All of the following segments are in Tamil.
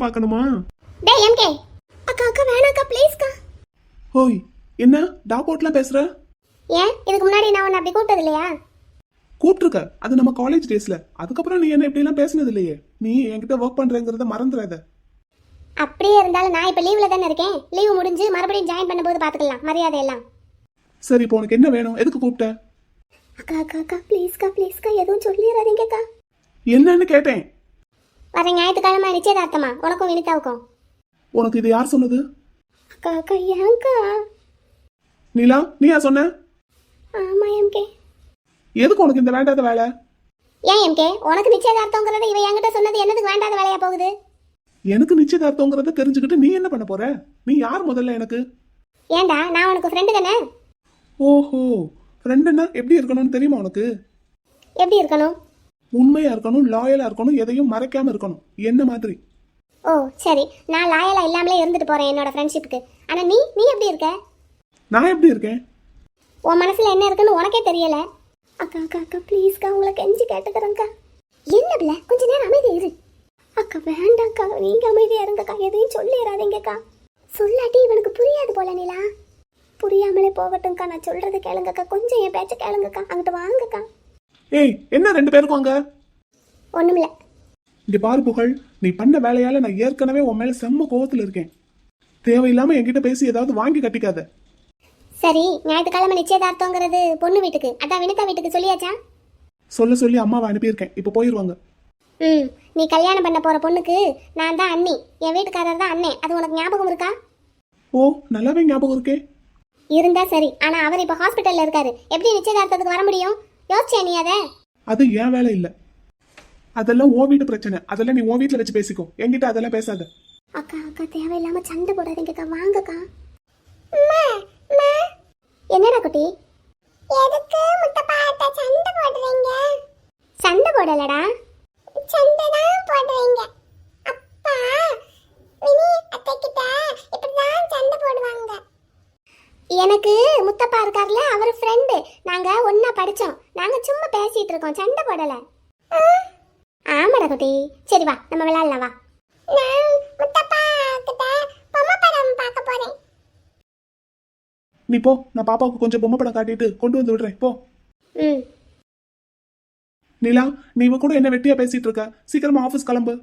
பார்க்கணுமா? டேய் எம்கே, அக்கா அக்கா வேணாக்கா ப்ளீஸ்க்கா. ஹோய், என்ன டாபோட்லாம் பேசுற? ஏன் இதுக்கு முன்னாடி நான் உன்னை அப்படி கூப்பிட்டது இல்லையா? கூப்பிட்டுருக்க, அது நம்ம காலேஜ் டேஸ்ல. அதுக்கப்புறம் நீ என்ன இப்படி எல்லாம் பேசினது இல்லையே. நீ என்கிட்ட ஒர்க் பண்றேங்கிறத மறந்துடாத. அப்படியே இருந்தாலும் நான் இப்ப லீவ்ல தானே இருக்கேன். லீவ் முடிஞ்சு மறுபடியும் ஜாயின் பண்ணும்போது பாத்துக்கலாம் மரியாதை எல்லாம். சரி, இப்போ உனக்கு என்ன வேணும்? எதுக்கு கூப்பிட்ட? அக்கா அக்கா அக்கா ப்ளீஸ்க்கா எதுவும் சொல்லிடாதீங்கக்கா. என்னன்னு கேட்டேன். வர ஞாயிற்றுக்கிழமை நிச்சயதார்த்தமா உனக்கும் வினிதாவுக்கும். உனக்கு இது யார் சொன்னது? அக்கா அக்கா ஏங்கா? நீலா, நீயா சொன்ன? ஆமா எம்கே. எதுக்கு உனக்கு இந்த வேண்டாத வேலை? ஏன் எம்கே, உனக்கு நிச்சயதார்த்தங்கிறத இவ என்கிட்ட சொன்னது என்னதுக்கு வேண்டாத வேலையா போகுது? எனக்கு நிச்சயதார்த்தங்கிறத தெரிஞ்சுக்கிட்டு நீ என்ன பண்ண போற? நீ யார் முதல்ல எனக்கு? ஏண்டா நான் உனக்கு ஃப்ரெண்டு தானே. ஓஹோ, ஃப்ரெண்டுன்னா எப்படி இருக்கணும்னு தெரியுமா உனக்கு? எப்படி இருக்கணும்? உண்மையா இருக்கணும், லாயலா இருக்கணும், எதையும் மறைக்காம இருக்கணும். என்ன மாதிரி? ஓ சரி, நான் லாயலா இல்லாமலே இருந்துட்டு போறேன் என்னோட ஃப்ரெண்ட்ஷிப்புக்கு. ஆனா நீ நீ எப்படி இருக்க? நான் எப்படி இருக்கேன்? உன் மனசுல என்ன இருக்குன்னு உனக்கே தெரியல. அக்கா அக்கா அக்கா ப்ளீஸ்க்கா, உங்களை கெஞ்சி கேட்டுக்கிறேங்க்கா. என்ன பிள்ளை, கொஞ்ச நேரம் அமைதி இரு. அக்கா வேண்டாம்க்கா, நீங்க அமைதியா இருங்கக்கா, எதையும் சொல்லிடாதீங்கக்கா. சொல்லாட்டி இவனுக்கு புரியாது போல நிலா. புரியாமலே போகட்டும்க்கா, நான் சொல்றது கேளுங்கக்கா, கொஞ்சம் என் பேச்ச கேளுங்கக்கா, அங்கிட்ட வாங்கக்கா. ஏய், என்ன ரெண்டு பேருக்கும் அங்க? ஒண்ணுமில்ல. இங்க பாரு புகழ், நீ பண்ண வேலையால நான் ஏற்கனவே உன் மேல செம்ம கோவத்துல இருக்கேன். தேவையில்லாம என்கிட்ட பேசி ஏதாவது வாங்கி கட்டிக்காத. சரி, ஞாயிற்றுக்கிழமை நிச்சயதார்த்தங்கிறது பொண்ணு வீட்டுக்கு, அதான் வினிதா வீட்டுக்கு சொல்லியாச்சா? சொல்ல சொல்லி அம்மாவை அனுப்பியிருக்கேன், இப்ப போயிருவாங்க. நீ கல்யாணம் பண்ண போற பொண்ணுக்கு நான் தான் அண்ணி, என் வீட்டுக்காரர் தான் அண்ணே. அது உனக்கு ஞாபகம் இருக்கா? ஓ, நல்லாவே ஞாபகம் இருக்கே. இருந்தா சரி, ஆனா அவர் இப்ப ஹாஸ்பிட்டல்ல இருக்காரு. எப்படி நிச்சயதார்த்தத்துக்கு வர முடியும்? யோசிச்சே நீ அதை? அது என் வேலை இல்ல. அதெல்லாம் உன் வீட்டு பிரச்சனை. அதெல்லாம் நீ உன் வீட்டுல வச்சு பேசிக்கோ, என்கிட்ட அதெல்லாம் பேசாத. அக்கா அக்கா தேவையில்லாம சண்டை போடாதீங்கக்கா, வாங்கக்கா. என்னடா குட்டி, எதுக்கு முத்தப்பாட்ட சண்டை போடுறீங்க? சண்டை போடலடா, சண்டை தான் போடுறீங்க. அப்பா வினி அத்தை கிட்ட இப்படிதான் சண்டை போடுவாங்க. எனக்கு முத்தப்பா இருக்கார்ல, அவர் ஃப்ரெண்டு. நாங்க ஒண்ணா படிச்சோம். நாங்க சும்மா பேசிட்டு இருக்கோம், சண்டை போடல. ஆமாடா குட்டி. சரி வா, நம்ம விளையாடலாம் வா. நான் முத்தப்பா கிட்ட பொம்மை படம் பார்க்க போறேன். நீ போ, நான் பாப்பாவுக்கு கொஞ்சம் பொம்மை படம் காட்டிட்டு கொண்டு வந்து விடுறேன், போ. நிலா, நீ இவ கூட என்ன வெட்டியா பேசிட்டு இருக்க? சீக்கிரமா ஆபீஸ் கிளம்பு.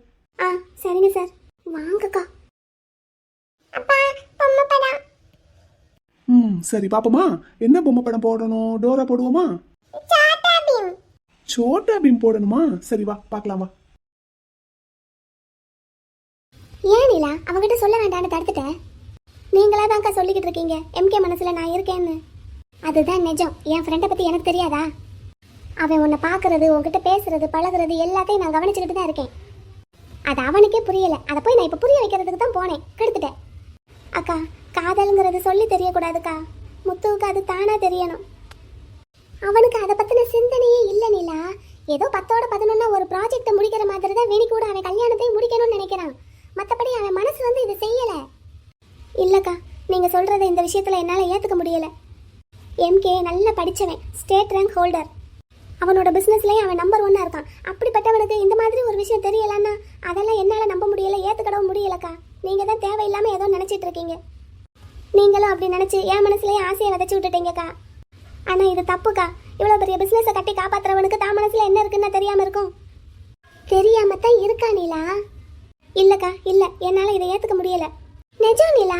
சரிங்க சார். வாங்கக்கா. அப்பா பொம்மை படம். சரி பாப்போமா, என்ன பொம்மை படம் போடணும்? டோரா போடுவோமா? சோட்டா பீம். சோட்டா பீம் போடணுமா? சரி வா, பார்க்கலாம் வா. ஏன் நிலா அவகிட்ட சொல்ல வேண்டாம்னு தடுத்துட்ட? நீங்களா தான்க்கா சொல்லிக்கிட்டு இருக்கீங்க எம்கே மனசுல நான் இருக்கேன்னு. அதுதான் நிஜம். என் ஃப்ரெண்டை பத்தி எனக்கு தெரியாதா? அவன் உன்னை பார்க்கறது, உன்கிட்ட பேசுறது, பழகுறது எல்லாத்தையும் நான் கவனிச்சுக்கிட்டு தான் இருக்கேன். அது அவனுக்கே புரியல. அதை போய் நான் இப்ப புரிய வைக்கிறதுக்கு தான் போனேன், கெடுத்துட்டேன். அக்கா, காதல்ங்கிறது சொல்லி தெரியக்கூடாதுக்கா. முத்துவுக்கு அது தானா தெரியணும். அவனுக்கு அதை பத்தின சிந்தனையே இல்லை நிலா. ஏதோ 10ஓட 11 ஒரு ப்ராஜெக்டை முடிக்கிற மாதிரி தான் வேணி கூட அவன் கல்யாணத்தையும் முடிக்கணும்னு நினைக்கிறான். மற்றபடி அவன் மனசு வந்து இதை செய்யல. இல்லக்கா, நீங்க சொல்றதை இந்த விஷயத்துல என்னால ஏத்துக்க முடியல. எம்கே நல்லா படிச்சவன், ஸ்டேட் ரேங்க் ஹோல்டர். அவனோட பிசினஸ்லயே அவன் நம்பர் 1 இருக்கான். அப்படிப்பட்டவனுக்கு இந்த மாதிரி ஒரு விஷயம் தெரியலன்னா அதெல்லாம் என்னால நம்ப முடியல, ஏத்துக்கிடவும் முடியலக்கா. நீங்க தான் தேவையில்லாம ஏதோ நினைச்சிட்டு இருக்கீங்க. நீங்களும் அப்படி நினைச்சு என் மனசுலயே ஆசையை விதைச்சு விட்டுட்டீங்கக்கா. ஆனா இது தப்புக்கா. இவ்வளவு பெரிய பிசினஸை கட்டி காப்பாத்துறவனுக்கு தான் மனசுல என்ன இருக்குன்னு தெரியாம இருக்கும். தெரியாம தான் இருக்கா நீலா? இல்லக்கா, இல்ல, என்னால இதை ஏத்துக்க முடியல. நிஜம் நீலா.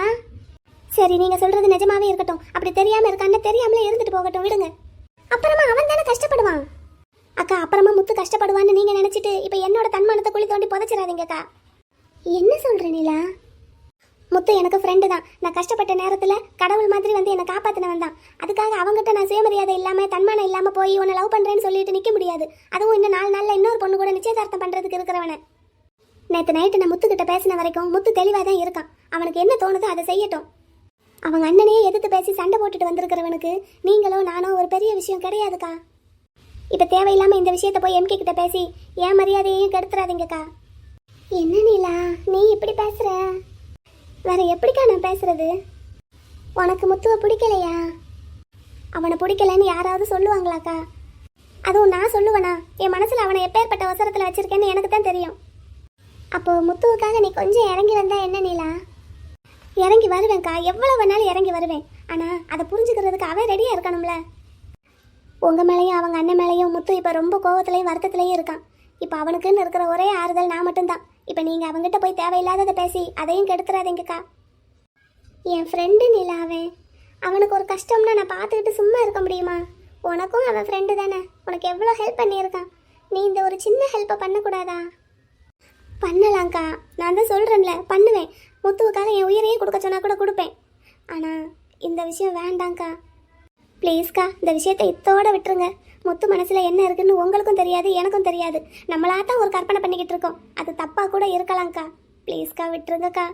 சரி, நீங்க சொல்றது நிஜமாவே இருக்கட்டும். அப்படி தெரியாம இருக்கான்னு தெரியாமலே இருந்துட்டு போகட்டும், விடுங்க. அப்புறமா அவன் தானே கஷ்டப்படுவான். அக்கா, அப்புறமா முத்து கஷ்டப்படுவான்னு நீங்க நினைச்சிட்டு இப்ப என்னோட தன்மானத்தை குழி தோண்டி புதைச்சிடாதீங்கக்கா. என்ன சொல்ற நீலா? முத்து எனக்கு ஃப்ரெண்டு தான். நான் கஷ்டப்பட்ட நேரத்துல கடவுள் மாதிரி வந்து என்னை காப்பாத்தினவன் தான். அதுக்காக அவங்ககிட்ட நான் சுயமரியாதை இல்லாம தன்மானம் இல்லாம போய் உன்னை லவ் பண்றேன்னு சொல்லிட்டு நிக்க முடியாது. அதுவும் இன்னும் 4 நாள்ல இன்னொரு பொண்ணு கூட நிச்சயதார்த்தம் பண்றதுக்கு இருக்கிறவன. நேற்று நைட்டு நான் முத்துக்கிட்ட பேசின வரைக்கும் முத்து தெளிவாக தான் இருக்கான். அவனுக்கு என்ன தோணுதோ அதை செய்யட்டும். அவங்க அண்ணனையே எதிர்த்து பேசி சண்டை போட்டுட்டு வந்திருக்கிறவனுக்கு நீங்களோ நானோ ஒரு பெரிய விஷயம் கிடையாதுக்கா. இப்போ தேவையில்லாமல் இந்த விஷயத்த போய் எம்கே கிட்ட பேசி என் மரியாதையையும் கெடுத்துறாதீங்கக்கா. என்ன நீலா நீ இப்படி பேசுற? வேற எப்படிக்கா நான் பேசுறது? உனக்கு முத்துவை பிடிக்கலையா? அவனை பிடிக்கலன்னு யாராவது சொல்லுவாங்களாக்கா? அதுவும் நான் சொல்லுவேனா? என் மனசில் அவனை எப்பேற்பட்ட அவசரத்தில் வச்சிருக்கேன்னு எனக்கு தான் தெரியும். அப்போ முத்துவுக்காக நீ கொஞ்சம் இறங்கி வந்தா என்ன நீலா? இறங்கி வருவேன்க்கா, எவ்வளவு வேணாலும் இறங்கி வருவேன். ஆனா அதை புரிஞ்சுக்கிறதுக்கு அவன் ரெடியா இருக்கணும்ல. உங்க மேலேயும் அவங்க அண்ணன் மேலேயும் முத்து இப்ப ரொம்ப கோவத்திலையும் வருத்தத்திலையும் இருக்கான். இப்ப அவனுக்குன்னு இருக்கிற ஒரே ஆறுதல் நான் மட்டும்தான். இப்ப நீங்க அவங்கிட்ட போய் தேவையில்லாததை பேசி அதையும் கெடுத்துறாதீங்கக்கா. என் ஃப்ரெண்டு நிலா, அவனுக்கு ஒரு கஷ்டம்னா நான் பார்த்துக்கிட்டு சும்மா இருக்க முடியுமா? உனக்கும் அவன் ஃப்ரெண்டு தானே, உனக்கு எவ்வளோ ஹெல்ப் பண்ணியிருக்கான். நீ இந்த ஒரு சின்ன ஹெல்ப்பை பண்ணக்கூடாதா? பண்ணலாங்க்கா, நான் தான் சொல்கிறேன்ல, பண்ணுவேன். முத்துவுக்காக என் உயிரையே கொடுக்க சொன்னா கூட கொடுப்பேன். ஆனால் இந்த விஷயம் வேண்டாங்க்கா, ப்ளீஸ்க்கா. இந்த விஷயத்தை இத்தோட விட்டுருங்க. முத்து மனசில் என்ன இருக்குன்னு உங்களுக்கும் தெரியாது, எனக்கும் தெரியாது. நம்மளாத்தான் ஒரு கற்பனை பண்ணிக்கிட்டு இருக்கோம். அது தப்பாக கூட இருக்கலாங்க்கா. ப்ளீஸ்க்கா விட்டுருங்கக்கா.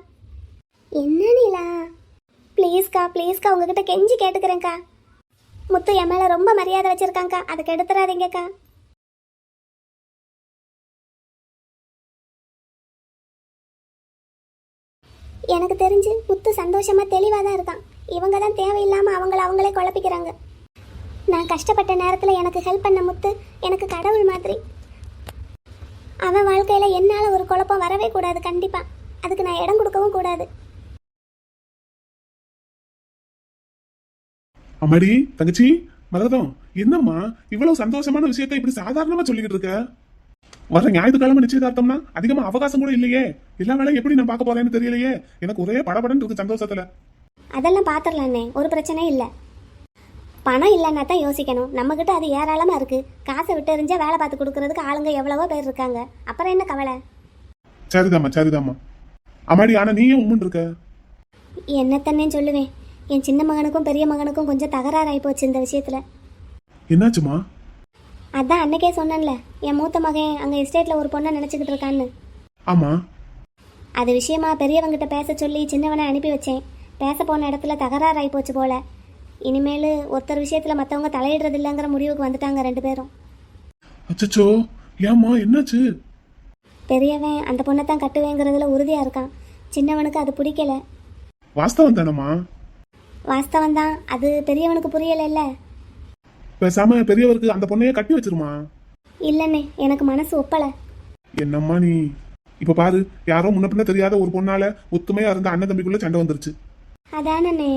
என்ன நீலா? ப்ளீஸ்க்கா ப்ளீஸ்க்கா, உங்ககிட்ட கெஞ்சி கேட்டுக்கிறேங்க்கா. முத்து என் மேலே ரொம்ப மரியாதை வச்சுருக்காங்க்கா, அதுக்கு எடுத்துறாதீங்கக்கா. எனக்கு தெரிஞ்சு முத்து சந்தோஷமா தெளிவாக தான் இருக்கான். இவங்க தான் தேவையில்லாமல் அவங்களே குழப்பிக்கிறாங்க. நான் கஷ்டப்பட்ட நேரத்தில் எனக்கு ஹெல்ப் பண்ண முத்து எனக்கு கடவுள் மாதிரி. அவன் வாழ்க்கையில் என்னால் ஒரு குழப்பம் வரவே கூடாது. கண்டிப்பாக அதுக்கு நான் இடம் கொடுக்கவும் கூடாது. அம்மாடி தங்கச்சி மரகதம், என்னம்மா இவ்வளவு சந்தோஷமான விஷயத்த இப்படி சாதாரணமா சொல்லிக்கிட்டு இருக்க? வர ஞாயிற்றுக்கிழமை நிச்சயதார்த்தம்னா அதிகமா அவகாசம் கூட இல்லையே. எல்லா வேலையும் எப்படி நான் பார்க்க போறேன்னு தெரியலையே. எனக்கு ஒரே படபடன்னு இருக்கு சந்தோஷத்துல. அதெல்லாம் பார்த்துடலாண்ணே, ஒரு பிரச்சனையும் இல்லை. பணம் இல்லைன்னா தான் யோசிக்கணும். நம்மக்கிட்ட அது ஏராளமாக இருக்குது. காசை விட்டு எறிஞ்சா வேலை பார்த்து கொடுக்கறதுக்கு ஆளுங்க எவ்வளவோ பேர் இருக்காங்க. அப்புறம் என்ன கவலை? சரிதாம்மா. அம்மாடி, ஆனா நீ ஏன் உம்முன்னு இருக்க? என்னத்தன்னே சொல்லுவேன். என் சின்ன மகனுக்கும் பெரிய மகனுக்கும் கொஞ்சம் தகராறாகி போச்சு இந்த விஷயத்தில். என்னாச்சுமா? அதான் அன்னைக்கே சொன்னேன்ல, என் மூத்த மகன் அங்கே எஸ்டேட்டில் ஒரு பொண்ணை நினச்சிக்கிட்டு இருக்கான்னு. ஆமா. அது விஷயமா பெரியவங்கிட்ட பேச சொல்லி சின்னவனை அனுப்பி வச்சேன். பேச போன இடத்துல தகராறாகி போச்சு போல. இனிமேல் ஒருத்தர் விஷயத்தில் மற்றவங்க தலையிடுறது இல்லைங்கிற முடிவுக்கு வந்துட்டாங்க 2 பேரும். அச்சச்சோ, ஏம்மா என்னாச்சு? பெரியவன் அந்த பொண்ணை தான் கட்டுவேங்கிறதுல உறுதியாக இருக்கான். சின்னவனுக்கு அது பிடிக்கல. வாஸ்தவம் தானம்மா? வாஸ்தவம் தான், அது பெரியவனுக்கு புரியலைல்ல. பேசாம பெரியவருக்கு அந்த பொண்ணையே கட்டி வச்சிருமா. இல்லைண்ணே, எனக்கு மனசு ஒப்பலை. என்னம்மா நீ? இப்ப பாரு, யாரோ முன்ன பின்ன தெரியாத ஒரு பொண்ணால ஒத்துமையா இருந்த அண்ணன் தம்பிக்குள்ள சண்டை வந்துருச்சு. அதானே.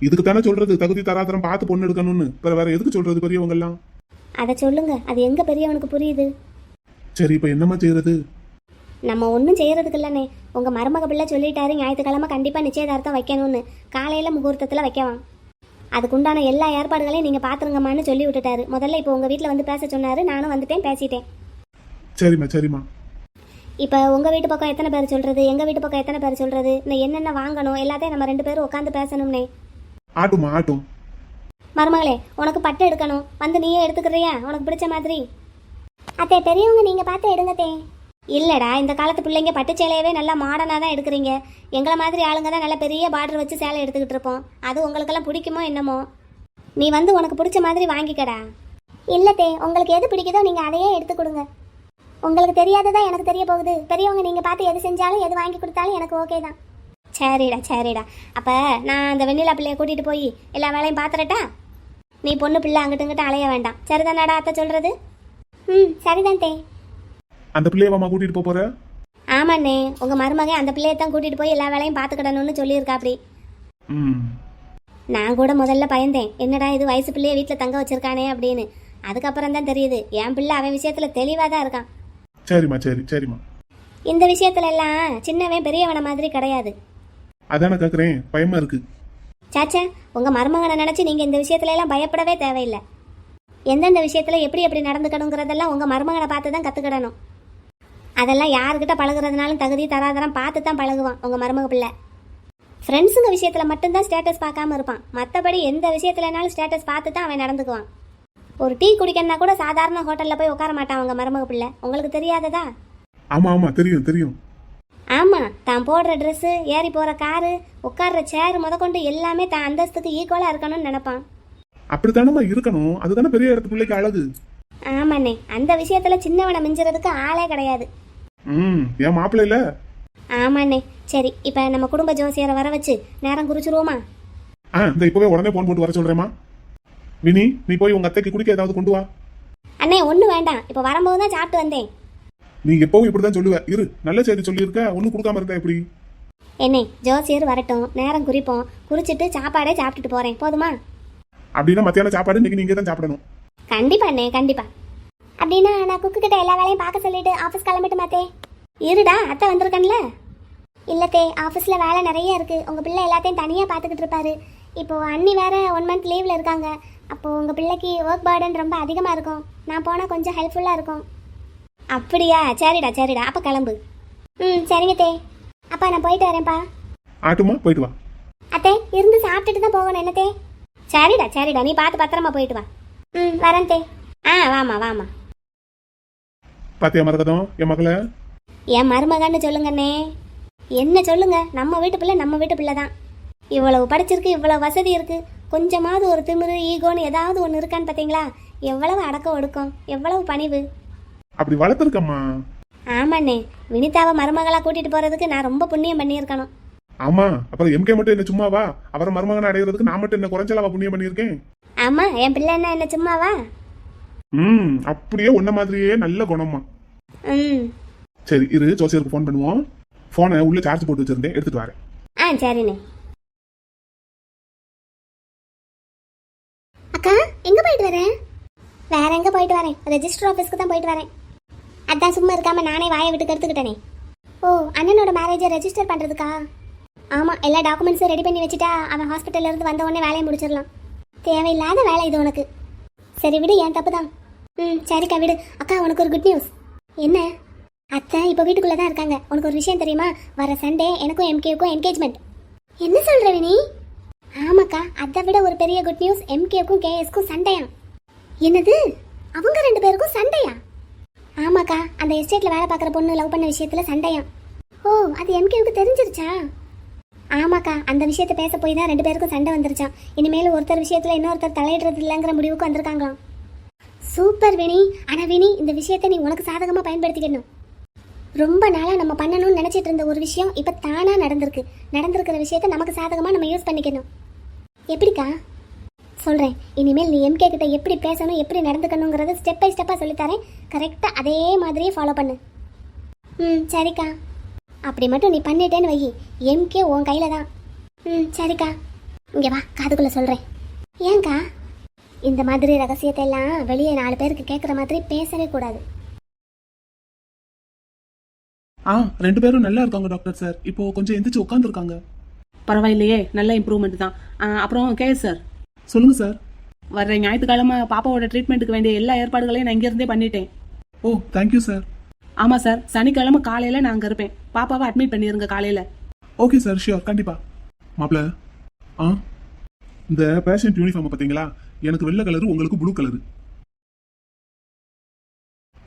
இதுக்கு தானே சொல்றது தகுதி தராதரம் பார்த்து பொண்ணு எடுக்கணும்னு. வேற எதுக்கு சொல்றது பெரியவங்க எல்லாம்? அதை சொல்லுங்க, அது எங்க பெரியவனுக்கு புரியுது? சரி, இப்ப என்னம்மா செய்யறது? நம்ம ஒன்றும் செய்யறதுக்கு இல்லைண்ணே. உங்க மருமக பிள்ளை சொல்லிட்டாரு ஞாயிற்றுக்கிழமை கண்டிப்பா நிச்சயதார்த்தம் வைக்கணும்னு. காலையில முகூர்த்தத்தில் வைக்கலாம். அதுக்குண்டான எல்லா ஏற்பாடுகளையும் நீங்க பாத்துருங்கம்மான்னு சொல்லி விட்டுட்டாரு. முதல்ல இப்போ உங்க வீட்டில் வந்து பேச சொன்னாரு. நானும் வந்துட்டேன், பேசிட்டேன். சரிம்மா. இப்போ உங்கள் வீட்டு பக்கம் எத்தனை பேர் சொல்கிறது, எங்கள் வீட்டு பக்கம் எத்தனை பேர் சொல்கிறது, இன்னும் என்னென்ன வாங்கணும் எல்லாத்தையும் நம்ம 2 பேரும் உட்காந்து பேசணும்னே. ஆட்டும். மருமகளே, உனக்கு பட்டு எடுக்கணும், வந்து நீயே எடுத்துக்கிறியா உனக்கு பிடிச்ச மாதிரி? அத்தே, பெரியவங்க நீங்கள் பார்த்து எடுங்கத்தே. இல்லைடா, இந்த காலத்து பிள்ளைங்க பட்டு சேலையவே நல்லா மாடர்னாக தான் எடுக்கிறீங்க. எங்களை மாதிரி ஆளுங்க தான் நல்ல பெரிய பார்டர் வச்சு சேலை எடுத்துக்கிட்டு இருப்போம். அது உங்களுக்கெல்லாம் பிடிக்குமோ என்னமோ. நீ வந்து உனக்கு பிடிச்ச மாதிரி வாங்கிக்கடா. இல்லத்தே, உங்களுக்கு எது பிடிக்குதோ நீங்கள் அதையே எடுத்து கொடுங்க. உங்களுக்கு தெரியாததா எனக்கு தெரிய போகுது. பெரியவங்க நீங்கள் பார்த்து எது செஞ்சாலும் எது வாங்கி கொடுத்தாலும் எனக்கு ஓகே தான். சரிடா. அப்போ நான் அந்த வெண்ணிலா பிள்ளையை கூட்டிகிட்டு போய் எல்லா வேலையும் பார்த்துறட்டா? நீ பொண்ணு பிள்ளை அங்கிட்டு அலைய வேண்டாம். சரிதானாடா அத்தை சொல்கிறது? சரிதான் தே. அந்த பிள்ளையவாமா கூட்டிட்டு போற? ஆமாண்ணே, உங்கள் மருமகன் அந்த பிள்ளையை தான் கூட்டிகிட்டு போய் எல்லா வேலையும் பார்த்துக்கிடணும்னு சொல்லியிருக்கா. அப்படி நான் கூட முதல்ல பயந்தேன், என்னடா இது வயசு பிள்ளையை வீட்டில் தங்க வச்சிருக்கானே அப்படின்னு. அதுக்கப்புறம் தான் தெரியுது என் பிள்ளை அவன் விஷயத்தில் தெளிவாக தான் இருக்கான். சரிம்மா. இந்த விஷயத்துல எல்லாம் சின்னவன் பெரியவன மாதிரி கிடையாது. அதான கேக்குறேன், பயமா இருக்கு. சாச்சா, உங்க மருமகனை நினைச்சு நீங்க இந்த விஷயத்துல எல்லாம் பயப்படவே தேவையில்லை. எந்தெந்த விஷயத்துல எப்படி நடந்துக்கணுங்கிறதெல்லாம் உங்க மருமகனை பார்த்து தான் கத்துக்கிடணும். அதெல்லாம் யாருக்கிட்ட பழகுறதுனாலும் தகுதி தராதரம் பார்த்து தான் பழகுவான் உங்க மருமக பிள்ளை. ஃப்ரெண்ட்ஸுங்க விஷயத்துல மட்டும்தான் ஸ்டேட்டஸ் பார்க்காம இருப்பான். மற்றபடி எந்த விஷயத்துலனாலும் ஸ்டேட்டஸ் பார்த்து தான் அவன் நடந்துக்குவான். ஒரு டீ குடிக்கணும்னா கூட சாதாரண ஹோட்டல்ல போய் உட்கார மாட்டான் உங்க மருமக பிள்ளை. உங்களுக்கு தெரியாததா? ஆமா தெரியும். ஆமா, தான் போடுற ட்ரெஸ்ஸு, ஏறி போற காரு, உட்கார்ற சேர் முதற்கொண்டு எல்லாமே தான் அந்தஸ்துக்கு ஈக்குவலா இருக்கணும்னு நினைப்பான். அப்படித்தானமா இருக்கணும். அதுதானே பெரிய இடத்து பிள்ளைக்கு அழகு. ஆமாண்ணே, அந்த விஷயத்துல சின்னவனை மிஞ்சுறதுக்கு ஆளே கிடையாது. என் மாப்பிள்ளை இல்ல. ஆமாண்ணே. சரி, இப்ப நம்ம குடும்ப ஜோசியரை வர வச்சு நேரம் குறிச்சிருவோமா? இந்த இப்பவே உடனே போன் போட்டு வர சொல்றேமா. வினி, நீ போய் உங்க அத்தைக்கு குடிக்க ஏதாவது கொண்டு வா. அண்ணே, ஒண்ணு வேண்டாம், இப்ப வரும்போது தான் சாப்பிட்டு வந்தேன். நீ எப்பவும் இப்படிதான் சொல்லுவ. இரு, நல்ல செய்தி சொல்லியிருக்க, ஒன்னும் கொடுக்காம இருந்தா எப்படி? என்னே ஜோசியர் வரட்டும், நேரம் குறிப்போம், குறிச்சிட்டு சாப்பாடே சாப்பிட்டுட்டு போறேன், போதுமா? அப்படின்னா மத்தியான சாப்பாடு இன்னைக்கு நீங்க தான் சாப்பிடணும். கண்டிப்பா அண்ணே, கண்டிப்பா. அப்படின்னா நான் குக்கு கிட்ட எல்லா வேலையும் பார்க்க சொல்லிட்டு ஆஃபீஸ் கிளம்பிட்டு மாத்தே. இருடா, அத்தை வந்திருக்கன்ல. இல்லத்தே, ஆஃபீஸ்ல வேலை நிறைய இருக்கு. உங்க பிள்ளை எல்லாத்தையும் தனியா பார்த்துக்கிட்டு இருப்பாரு. இப்போ அண்ணி வேற 1 month லீவ்ல இருக்காங்க. அப்போ உங்க பிள்ளைக்கு ஒர்க் பர்டன் ரொம்ப அதிகமா இருக்கும். நான் போனா கொஞ்சம் ஹெல்ப்ஃபுல்லா இருக்கும். அப்படியா? சரிடா சரிடா, அப்ப கிளம்பு. ம் சரிங்க தே. அப்பா நான் போயிட்டு வரேன்ப்பா. ஆட்டுமா, போயிட்டு வா. அத்தை இருந்து சாப்பிட்டுட்டு தான் போகணும் என்னத்தே? சரிடா சரிடா, நீ பார்த்து பத்திரமா போயிட்டு வா. ம் வரேன் தே. வாமா வாமா. பாத்தியா மரகதம், என் மகளை? என் மருமகன்னு சொல்லுங்கண்ணே. என்ன சொல்லுங்க, நம்ம வீட்டு பிள்ளை நம்ம வீட்டு பிள்ளை தான். இவ்வளவு படிச்சிருக்கு, இவ்வளவு வசதி இருக்கு. கொஞ்சமாவது ஒரு திமிரு ஈகோன்னு ஏதாவது ஒன்று இருக்கான்னு பார்த்தீங்களா? எவ்வளவு அடக்கம் ஒடுக்கம், எவ்வளவு பணிவு. அப்படி வளர்த்துருக்கம்மா. ஆமாண்ணே, வினிதாவை மருமகளா கூட்டிட்டு போறதுக்கு நான் ரொம்ப புண்ணியம் பண்ணியிருக்கணும். ஆமா, அப்புறம் எம்கே மட்டும் என்ன சும்மாவா? அவரை மருமகனை அடைகிறதுக்கு நான் மட்டும் என்ன குறைஞ்சலாவா புண்ணியம் பண்ணியிருக்கேன்? ஆமா, என் பிள்ளை என்ன சும்மாவா? அப்படியே உன்ன மாதிரியே நல்ல குணம்மா. ம் சரி இரு, ஜோசியருக்கு ஃபோன் பண்ணுவோம். போனை உள்ள சார்ஜ் போட்டு வச்சிருந்தேன், எடுத்துட்டு வரேன். சரிண்ணே. அக்கா எங்க போயிட்டு வரேன்? வேற எங்க போயிட்டு வரேன், ரெஜிஸ்டர் ஆஃபீஸ்க்கு தான் போயிட்டு வரேன். அதான் சும்மா இருக்காம நானே வாயை விட்டு கெடுத்துக்கிட்டேனே. ஓ, அண்ணனோட மேரேஜை ரெஜிஸ்டர் பண்றதுக்கா? ஆமா, எல்லா டாக்குமெண்ட்ஸும் ரெடி பண்ணி வச்சுட்டா அவன் ஹாஸ்பிட்டல்ல இருந்து வந்த உடனே வேலையை முடிச்சிடலாம். தேவையில்லாத வேலை இது உனக்கு. சரி விடு, என் தப்பு தான். சரிக்கா விடு. அக்கா உனக்கு ஒரு குட் நியூஸ். என்ன? அத்தை இப்போ வீட்டுக்குள்ள தான் இருக்காங்க. உனக்கு ஒரு விஷயம் தெரியுமா? வர சண்டே எனக்கும் எம்கேவுக்கும் என்கேஜ்மெண்ட். என்ன சொல்ற நீ? ஆமாக்கா, அதை விட ஒரு பெரிய குட் நியூஸ். எம்கேவுக்கும் கேஎஸ்க்கும் சண்டையா? என்னது? அவங்க 2 பேருக்கும் சண்டையா? ஆமாக்கா, அந்த எஸ்டேட்ல வேலை பார்க்குற பொண்ணு லவ் பண்ண விஷயத்துல சண்டையா? ஓ, அது எம்கேவுக்கு தெரிஞ்சிருச்சா? ஆமாக்கா, அந்த விஷயத்தை பேச போய் தான் 2 பேருக்கும் சண்டை வந்துருச்சான். இனிமேல் ஒருத்தர் விஷயத்துல இன்னொருத்தர் தலையிடுறது இல்லைங்கிற முடிவுக்கு வந்திருக்காங்களாம். சூப்பர் வினி. ஆனா வினி, இந்த விஷயத்தை நீ உனக்கு சாதகமா பயன்படுத்திக்கணும். ரொம்ப நாளா நம்ம பண்ணணும்னு நினைச்சிட்டு இருந்த ஒரு விஷயம் இப்ப தானா நடந்திருக்கு. நடந்திருக்கிற விஷயத்தை நமக்கு சாதகமா நம்ம யூஸ் பண்ணிக்கணும். எப்படிக்கா? சொல்றேன். இனிமேல் நீ எம்கே கிட்ட எப்படி பேசணும், எப்படி நடந்துக்கணுங்கிறத ஸ்டெப் பை ஸ்டெப்பா சொல்லித்தரேன். கரெக்டா அதே மாதிரியே ஃபாலோ பண்ணு. சரிக்கா. அப்படி மட்டும் நீ பண்ணிட்டேன்னு வை, எம்கே உன் கையில தான். சரிக்கா. இங்க வா, காதுக்குள்ள சொல்றேன். ஏன்க்கா? இந்த மாதிரி ரகசியத்தை எல்லாம் வெளியே 4 பேருக்கு கேட்குற மாதிரி பேசவே கூடாது. 2 பேரும் நல்லா இருக்காங்க டாக்டர் சார். இப்போ கொஞ்சம் எந்திரிச்சு உட்காந்துருக்காங்க. பரவாயில்லையே, நல்ல இம்ப்ரூவ்மெண்ட் தான். அப்புறம் கேஎஸ் சார், சொல்லுங்க சார். வர்ற ஞாயிற்றுக்கிழமை பாப்பாவோட ட்ரீட்மெண்ட்டுக்கு வேண்டிய எல்லா ஏற்பாடுகளையும் நான் இங்கேருந்தே பண்ணிட்டேன். ஓ, தேங்க்யூ சார். ஆமாம் சார், சனிக்கிழமை காலையில் நான் அங்கே இருப்பேன். பாப்பாவை அட்மிட் பண்ணிடுங்க காலையில். ஓகே சார், ஷியோர், கண்டிப்பா. மாப்பிள்ள, இந்த பேஷண்ட் யூனிஃபார்ம் பார்த்தீங்களா? எனக்கு வெள்ளை கலரு, உங்களுக்கு ப்ளூ கலரு.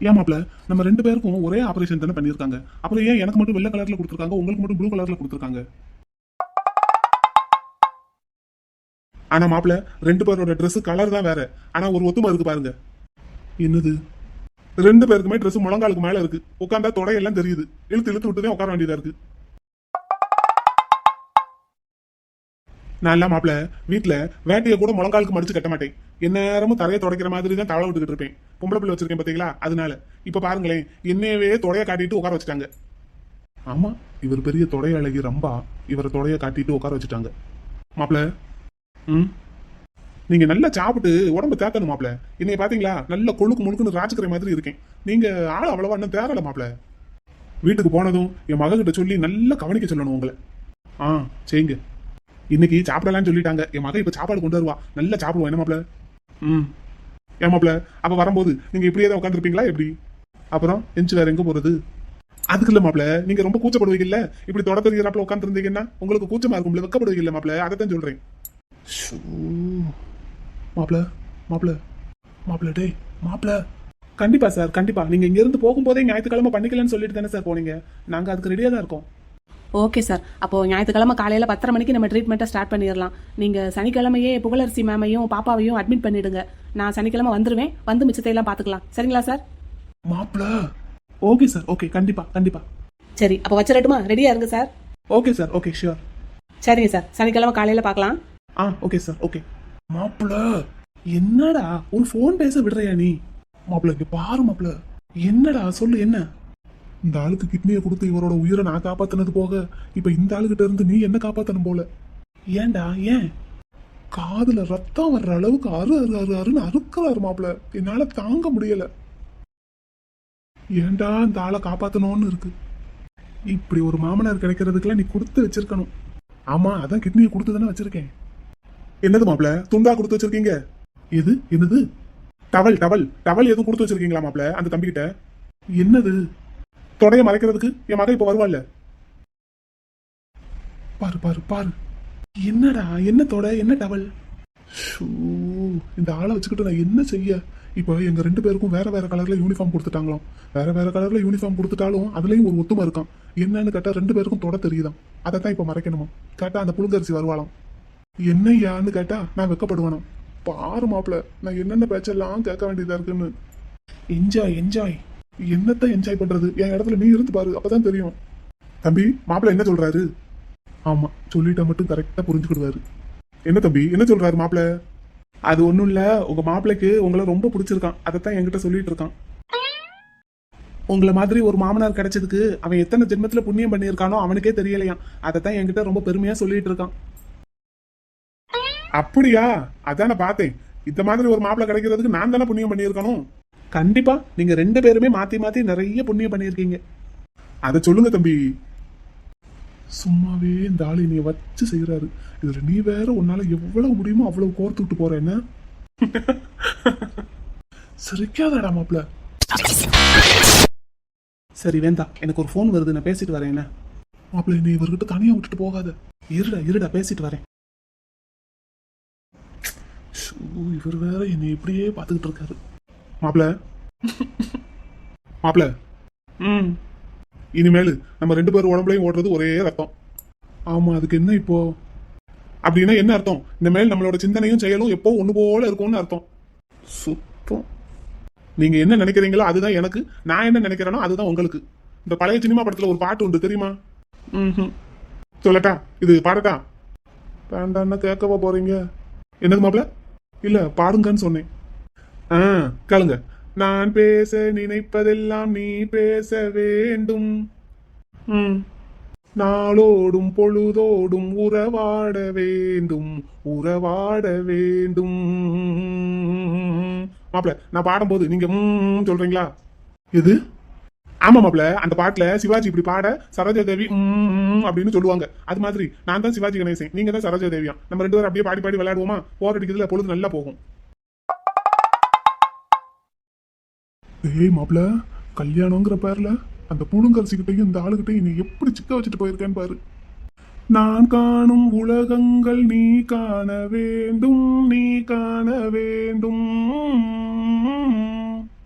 ஏன் மாப்பிள்ள, நம்ம 2 பேருக்கும் ஒரே ஆபரேஷன் தானே பண்ணியிருக்காங்க. அப்புறம் ஏன் எனக்கு மட்டும் வெள்ளை கலர்ல கொடுத்துருக்காங்க, உங்களுக்கு மட்டும் ப்ளூ கலர்ல கொடுத்துருக்காங்க? ஆனா மாப்பிள்ள, 2 பேரோட ட்ரெஸ் கலர் தான் வேற. ஆனா ஒரு ஒத்துமை இருக்கு பாருங்க. என்னது? 2 பேருக்குமே ட்ரெஸ் முழங்காலுக்கு மேல இருக்கு. உட்காந்தா தொடையெல்லாம் தெரியுது. இழுத்து இழுத்து விட்டுதான் உட்கார வேண்டியதா இருக்கு. நான் எல்லாம் மாப்பிள்ள வீட்டுல வேட்டையை கூட முழங்காலுக்கு மடிச்சு கட்ட மாட்டேன். எந்நேரமும் தரையை துடைக்கிற மாதிரி தான் தவளை விட்டுக்கிட்டு இருப்பேன். பொம்பளை பிள்ளை வச்சிருக்கேன் பாத்தீங்களா? அதனால இப்ப பாருங்களேன், என்னையவே தொடைய காட்டிட்டு உட்கார வச்சுட்டாங்க. ஆமா, இவர் பெரிய தொடைய அழகி ரம்பா, இவரை தொடைய காட்டிட்டு உட்கார வச்சுட்டாங்க. மாப்பிள்ள, நீங்க நல்லா சாப்பிட்டு உடம்பு தேக்கணும் மாப்பிள்ள. என்னைய பாத்தீங்களா, நல்ல கொழுக்கு முழுக்குன்னு ராஜக்கிற மாதிரி இருக்கேன். நீங்க ஆள் அவ்வளவா இன்னும் தேகல மாப்பிள்ள. வீட்டுக்கு போனதும் என் மககிட்ட சொல்லி நல்லா கவனிக்க சொல்லணும் உங்களை. செய்யுங்க. இன்னைக்கு சாப்பிடலான்னு சொல்லிட்டாங்க. என் மகன் இப்ப சாப்பாடு கொண்டு வருவா, நல்லா சாப்பிடுவோம். என்ன மாப்பிள்ள? ஏன் மாப்பிள்ள, அப்ப வரும்போது நீங்க இப்படியே தான் உட்காந்துருப்பீங்களா எப்படி? அப்புறம் எஞ்சி வேற எங்க போறது? அதுக்கு இல்ல மாப்பிள்ள, நீங்க ரொம்ப கூச்சப்படுவீங்கல்ல. இப்படி தொட தெரியாப்புல உட்காந்து இருந்தீங்கன்னா உங்களுக்கு கூச்சமா இருக்கும்ல, வெக்கப்படுவீங்கல்ல மாப்பிள்ள. அதைத்தான் சொல்றேன். மாப்பிள்ள மாப்பிள்ள மாப்பிள்ள டேய் மாப்பிள்ள. கண்டிப்பா சார், கண்டிப்பா. நீங்க இங்க இருந்து போகும்போதே ஞாயிற்றுக்கிழமை பண்ணிக்கலன்னு சொல்லிட்டு தானே சார் போனீங்க. நாங்க அதுக்கு ரெடியா தான் இருக்கோம். ஓகே சார், அப்போது ஞாயிற்றுக்கிழமை காலையில் 10:30 மணிக்கு நம்ம ட்ரீட்மெண்ட்டை ஸ்டார்ட் பண்ணிடலாம். நீங்கள் சனிக்கிழமையே புகழரசி மேமையும் பாப்பாவையும் அட்மிட் பண்ணிடுங்க. நான் சனிக்கிழமை வந்துடுவேன், வந்து மிச்சத்தையெல்லாம் பார்த்துக்கலாம். சரிங்களா சார்? மாப்பிள்ள, ஓகே சார், ஓகே, கண்டிப்பா கண்டிப்பா. சரி, அப்போ வச்சிடட்டுமா? ரெடியாக இருங்க sir. Okay sir, okay, sure. சரிங்க சார், சனிக்கிழமை காலையில் பார்க்கலாம். Okay sir, okay. மாப்பிள்ள, என்னடா ஒரு ஃபோன் பேச விடுறியா நீ? மாப்பிள்ள இங்க பாரு மாப்பிள்ள. என்னடா சொல்லு, என்ன? இந்த ஆளுக்கு கிட்னியை கொடுத்து இவரோட உயிரை நான் காப்பாத்தினது போக இப்ப இந்த ஆளுகிட்ட இருந்து நீ என்ன காப்பாத்தணும் போல. ஏன்டா ஏன்? காதுல ரத்தம் வர்ற அளவுக்கு அரு அரு அரு அருன்னு அறுக்கிறாரு மாப்பிள்ள. என்னால தாங்க முடியல. ஏன்டா இந்த ஆளை காப்பாத்தணும்னு இருக்கு. இப்படி ஒரு மாமனார் கிடைக்கிறதுக்குலாம் நீ கொடுத்து வச்சிருக்கணும். ஆமா, அதான் கிட்னியை கொடுத்து தானே வச்சிருக்கேன். என்னது மாப்பிள்ள, துண்டா கொடுத்து வச்சிருக்கீங்க? எது என்னது? டவல் டவல் டவல் எதுவும் கொடுத்து வச்சிருக்கீங்களா மாப்பிள்ள அந்த தம்பிக்கிட்ட? என்னது? தொடைய மறைக்கிறதுக்கு என் மகன் இப்ப வருவாள்ல. பாரு பாரு பாரு, என்னடா, என்ன தொட, என்ன டவல்? ஷூ, இந்த ஆளை வச்சுக்கிட்டு நான் என்ன செய்ய? இப்போ எங்க 2 பேருக்கும் வேற வேற கலர்ல யூனிஃபார்ம் கொடுத்துட்டாங்களாம். வேற வேற கலர்ல யூனிஃபார்ம் கொடுத்துட்டாலும் அதுலயும் ஒரு ஒத்துமை இருக்கான். என்னன்னு கேட்டா 2 பேருக்கும் தொட தெரியுதாம். அதைத்தான் இப்ப மறைக்கணுமா? கேட்டா அந்த புழுங்கரிசி வருவாளாம். என்னையான்னு கேட்டா நான் வெக்கப்படுவானா? பாரு மாப்பிள்ள, நான் என்னென்ன பேச்செல்லாம் கேட்க வேண்டியதா இருக்குன்னு. Enjoy enjoy. என்னத்த என்ஜாய் பண்றது? என் இடத்துல நீ இருந்து பாரு, அப்பதான் தெரியும். தம்பி, மாப்பிள்ள என்ன சொல்றாரு? ஆமா, சொல்லிட்டா மட்டும் கரெக்டா புரிஞ்சுக்கிடுவாரு. என்ன தம்பி, என்ன சொல்றாரு மாப்பிள்ள? அது ஒண்ணும் இல்ல, உங்க மாப்பிள்ளைக்கு உங்களை ரொம்ப பிடிச்சிருக்கான். அதைத்தான் என்கிட்ட சொல்லிட்டு இருக்கான். உங்களை மாதிரி ஒரு மாமனார் கிடைச்சதுக்கு அவன் எத்தனை ஜென்மத்துல புண்ணியம் பண்ணியிருக்கானோ அவனுக்கே தெரியலையாம். அதைத்தான் என்கிட்ட ரொம்ப பெருமையா சொல்லிட்டு இருக்கான். அப்படியா? அதான பார்த்தேன். இந்த மாதிரி ஒரு மாப்பிள்ளை கிடைக்கிறதுக்கு நான் தானே புண்ணியம் பண்ணியிருக்கணும். கண்டிப்பா நீங்க 2 பேருமே மாத்தி மாத்தி நிறைய புண்ணியம் பண்ணியிருக்கீங்க. அதை சொல்லுங்க தம்பி. சும்மாவே இந்த ஆளு நீ வச்சு செய்யறாரு. இதுல நீ வேற உன்னால எவ்வளவு முடியுமோ அவ்வளவு கோர்த்து விட்டு போற. என்ன சிரிக்காதடா மாப்பிள்ள. சரி வேண்டா, எனக்கு ஒரு போன் வருது, நான் பேசிட்டு வரேன். என்ன மாப்பிள்ள, நீ இவர்கிட்ட தனியா விட்டுட்டு போகாத. இருடா இருடா, பேசிட்டு வரேன். இவர் வேற என்னை இப்படியே பாத்துக்கிட்டு இருக்காரு. மாப்பிள்ள மாப்பிள்ள, இனிமேல் நம்ம 2 பேர் உடம்புலையும் ஓடுறது ஒரே ரத்தம். ஆமா, அதுக்கு என்ன இப்போ? அப்படின்னா என்ன அர்த்தம்? இனிமேல் நம்மளோட சிந்தனையும் செயலும் எப்போ ஒண்ணு போல இருக்கும்னு அர்த்தம். சுத்தம். நீங்க என்ன நினைக்கிறீங்களோ அதுதான் எனக்கு, நான் என்ன நினைக்கிறேனோ அதுதான் உங்களுக்கு. இந்த பழைய சினிமா படத்துல ஒரு பாட்டு உண்டு தெரியுமா? சொல்லட்டா? இது பாடட்டா? வேண்டான்னு கேட்கவா போறீங்க? என்னது மாப்பிள்ள? இல்ல, பாடுங்கன்னு சொன்னேன். கேளுங்க. நான் பேச நினைப்பதெல்லாம் நீ பேச வேண்டும். நாளோடும் பொழுதோடும் உறவாட வேண்டும், உறவாட வேண்டும். மாப்பிள்ள, நான் பாடும்போது நீங்க சொல்றீங்களா? எது? ஆமா மாப்பிள்ள, அந்த பாட்டுல சிவாஜி இப்படி பாட சரோஜா தேவி அப்படின்னு சொல்லுவாங்க. அது மாதிரி நான் தான் சிவாஜி கணேசன், நீங்க தான் சரோஜா தேவியா. நம்ம 2 பேரும் அப்படியே பாடி பாடி விளையாடுவோமா? போர் அடிக்கிறதுல பொழுது நல்லா போகும். ஏய் மாப்பிள்ள, கல்யாணங்கிற பேர்ல அந்த புழுங்கரிசிக்கிட்டையும் இந்த ஆளுகிட்டையும் நீ எப்படி சிக்க வச்சுட்டு போயிருக்கேன்னு பாரு. நான் காணும் உலகங்கள் நீ காண வேண்டும், நீ காண வேண்டும்.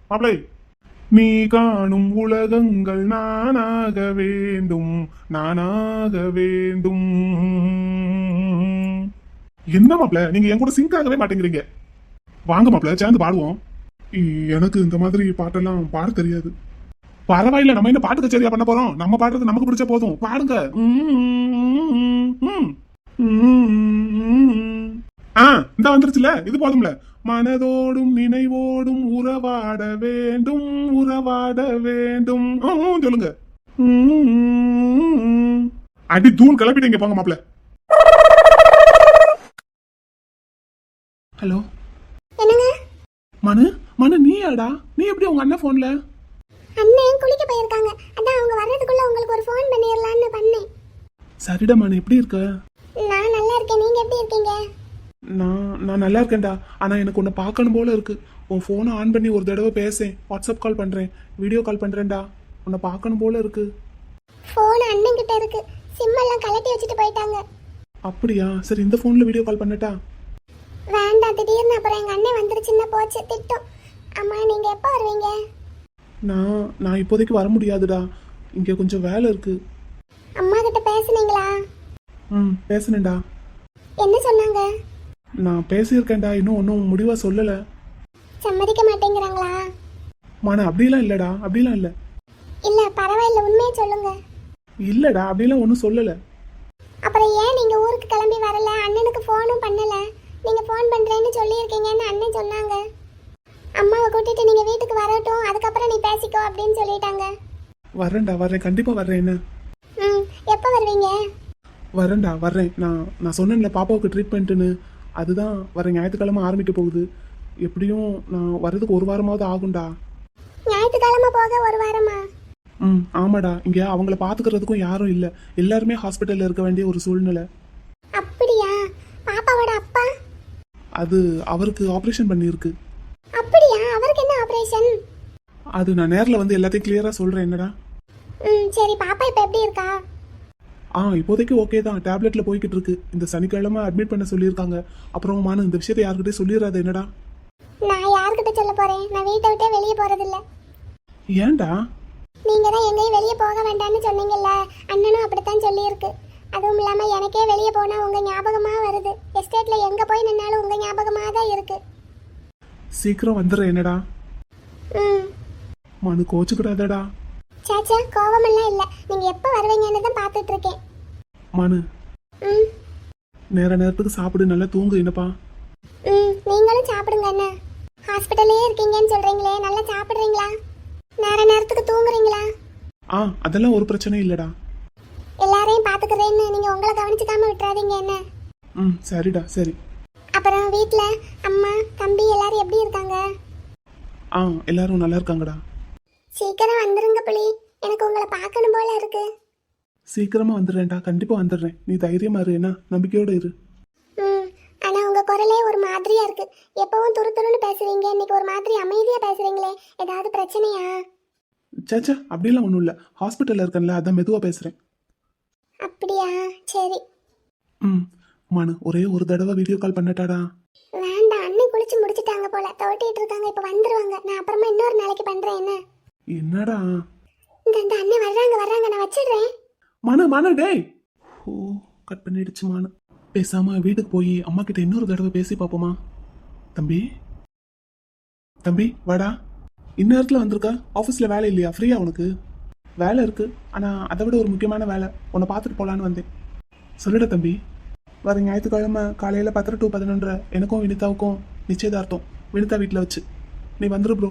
மாப்பிள்ளை, நீ காணும் உலகங்கள் நானாக வேண்டும், நானாக வேண்டும். என்ன மாப்பிள்ள, நீங்க என் கூட சிங்க் ஆகவே மாட்டேங்கிறீங்க. வாங்க மாப்பிள்ள, சேர்ந்து பாடுவோம். எனக்கு இந்த மாதிரி பாட்டெல்லாம் பாட தெரியாது. பரவாயில்ல, நம்ம என்ன பாட்டு கச்சேரியா பண்ண போறோம்? நம்ம பாடுறது நமக்கு பிடிச்ச போதும். பாடுங்க. இந்த வந்துருச்சுல, இது போதும்ல. மனதோடும் நினைவோடும் உறவாட வேண்டும், உறவாட வேண்டும். சொல்லுங்க. அடி தூள் கிளப்பிட்டீங்க, போங்க மாப்பிள்ள. ஹலோ, என்னங்க? மனு மனு, நீயாடா? நீ எப்படி உங்க அண்ணன் போன்ல? அண்ணன் குளிக்க போயிருக்காங்க, அதான் அவங்க வர்றதுக்குள்ள உங்களுக்கு ஒரு ஃபோன் பண்ணிரலாம்னு பண்ணேன். சரிடா மனு, எப்படி இருக்க? நான் நல்லா இருக்கேன், நீங்க எப்படி இருக்கீங்க? நான் நல்லா இருக்கேன்டா. ஆனா எனக்கு உன்னை பார்க்கணும் போல இருக்கு. உன் போனை ஆன் பண்ணி ஒரு தடவை பேசேன். வாட்ஸ்அப் கால் பண்றேன், வீடியோ கால் பண்றேன்டா. உன்னை பார்க்கணும் போல இருக்கு. ஃபோன் அண்ணன் கிட்ட இருக்கு, சிம் எல்லாம் கலட்டி வச்சுட்டு போயிட்டாங்க. அப்படியா? சரி, இந்த போன்ல வீடியோ கால் பண்ணட்டா? வேண்டாம், திடீர்னு அப்புறம் எங்க அண்ணன் வந்துருச்சுன்னா போச்சு திட்டம். அம்மா, நீங்க எப்போ வருவீங்க? நான் இப்போதைக்கு வர முடியாதுடா, இங்க கொஞ்சம் வேலை இருக்கு. அம்மா கிட்ட பேசுனீங்களா? பேசுனேன்டா. என்ன சொன்னாங்க? நான் பேசியிருக்கேன்டா, இன்னும் ஒன்றும் முடிவா சொல்லல. சம்மதிக்க மாட்டேங்கிறாங்களா? மன அப்படிலாம் இல்லடா, அப்படிலாம் இல்ல. இல்ல பரவாயில்ல, உண்மையை சொல்லுங்க. இல்லடா, அப்படிலாம் ஒன்றும் சொல்லல. அப்புறம் ஏன் நீங்க ஊருக்கு கிளம்பி வரல? அண்ணனுக்கு ஃபோனும் பண்ணல. நீங்க ஃபோன் பண்றேன்னு சொல்லியிருக்கீங்கன்னு அண்ணன் சொன்னாங்க. அம்மாவை கூட்டிட்டு நீங்க வீட்டுக்கு வரட்டும், அதுக்கப்புறம் நீ பேசிக்கோ அப்படின்னு சொல்லிட்டாங்க. வரேன்டா வர்றேன், கண்டிப்பா வர்றேன். என்ன ம் எப்போ வருவீங்க? வரேன்டா வர்றேன். நான் சொன்னேன்ல பாப்பாவுக்கு ட்ரீட்மெண்ட்டுன்னு, அதுதான் வர ஞாயிற்றுக்கிழமை ஆரம்பிக்க போகுது. எப்படியும் நான் வர்றதுக்கு ஒரு வாரமாவது ஆகும்டா. ஞாயிற்றுக்கிழமை போக ஒரு வாரமா? ஆமாடா, இங்கே அவங்கள பார்த்துக்கிறதுக்கும் யாரும் இல்லை. எல்லாருமே ஹாஸ்பிட்டலில் இருக்க வேண்டிய ஒரு சூழ்நிலை. அப்படியா? பாப்பாவோட அப்பா? அது அவருக்கு ஆப்ரேஷன் பண்ணியிருக்கு. அப்படியா? அவருக்கு என்ன ஆபரேஷன்? அது நான் நேரில் வந்து எல்லாத்தையும் கிளியராக சொல்கிறேன். என்னடா? ம் சரி, பாப்பா இப்போ எப்படி இருக்கா? இப்போதைக்கு ஓகே தான், டேப்லெட்ல போய்கிட்டு இருக்கு. இந்த சனிக்கிழமை அட்மிட் பண்ண சொல்லியிருக்காங்க. அப்புறம் இந்த விஷயத்தை யாருக்கிட்டே சொல்லிடுறாது. என்னடா? நான் யார்கிட்ட சொல்ல போறேன்? நான் வீட்டை விட்டே வெளியே போறதில்ல. ஏன்டா? நீங்க தான் எங்கேயும் வெளியே போக வேண்டாம்னு சொன்னீங்கல்ல, அண்ணனும் அப்படித்தான் சொல்லியிருக்கு. அதுவும் இல்லாம எனக்கே வெளியே போனா உங்க ஞாபகமா வருது. எஸ்டேட்ல எங்க போய் நின்னாலும் உங்க ஞாபகமா தான் இருக்கு. சீக்கிரம் வந்துடுறேன். என்னடா? ம் மனு கோச்சுக்கிடாதடா. சாச்சா, கோவமெல்லாம் இல்ல. நீங்க எப்ப வருவீங்கன்னு தான் பார்த்துட்டு இருக்கேன். மனு, ம் நேரத்துக்கு சாப்பிடு, நல்லா தூங்கு. என்னப்பா? ம் நீங்களும் சாப்பிடுங்க. என்ன ஹாஸ்பிட்டல்லே இருக்கீங்கன்னு சொல்றீங்களே, நல்லா சாப்பிடுறீங்களா? நேரத்துக்கு தூங்குறீங்களா? அதெல்லாம் ஒரு பிரச்சனையும் இல்லடா. எல்லாரையும் பாத்துக்கிறேன்னு நீங்க உங்களை கவனிச்சுக்காம விட்டுறாதீங்க. என்ன? சரிடா, சரி. அப்புறம் வீட்ல அம்மா தம்பி எல்லாரும் எப்படி இருக்காங்க? எல்லாரும் நல்லா இருக்காங்கடா. சீக்கிரம் வந்துருங்க புலி, எனக்கு உங்களை பார்க்கணும் போல இருக்கு. சீக்கிரமா வந்துடுறேன்டா, கண்டிப்பா வந்துடுறேன். நீ தைரியமா இரு. என்ன, நம்பிக்கையோட இரு. ம் ஆனா உங்க குரலே ஒரு மாதிரியா இருக்கு. எப்பவும் துரு துருன்னு பேசுறீங்க, இன்னைக்கு ஒரு மாதிரி அமைதியா பேசுறீங்களே. ஏதாவது பிரச்சனையா? சேச்சா, அப்படிலாம் ஒன்றும் இல்லை. ஹாஸ்பிட்டலில் இருக்கேன்ல, அதான் மெதுவாக பேசுகிறேன். அப்படியா? சரி. மனு, ஒரே ஒரு தடவை வீடியோ கால் பண்ணட்டாடா? வேண்டாம், அண்ணன் குளிச்சு முடிச்சிட்டாங்க போல, தோட்டிட்டு இருக்காங்க, இப்ப வந்துருவாங்க. நான் அப்புறமா இன்னொரு நாளைக்கு பண்றேன். என்ன? என்னடா? இந்த அண்ணன் வர்றாங்க, நான் வச்சிடுறேன். மனு டேய். கட் பண்ணிடுச்சு மனு. பேசாம வீட்டுக்கு போய் அம்மா கிட்ட இன்னொரு தடவை பேசி பார்ப்போமா? தம்பி வாடா. இந்நேரத்தில் வந்திருக்க? ஆஃபீஸில் வேலை இல்லையா? ஃப்ரீயா உனக்கு? வேலை இருக்கு, ஆனால் அதை விட ஒரு முக்கியமான வேலை. உன்னை பார்த்துட்டு போகலான்னு வந்தேன். சொல்லிட தம்பி. வர ஞாயிற்றுக்கிழமை காலையில் 10 to 11 எனக்கும் வினிதாவுக்கும் நிச்சயதார்த்தம். வினிதா வீட்டில் வச்சு. நீ வந்துரு ப்ரோ.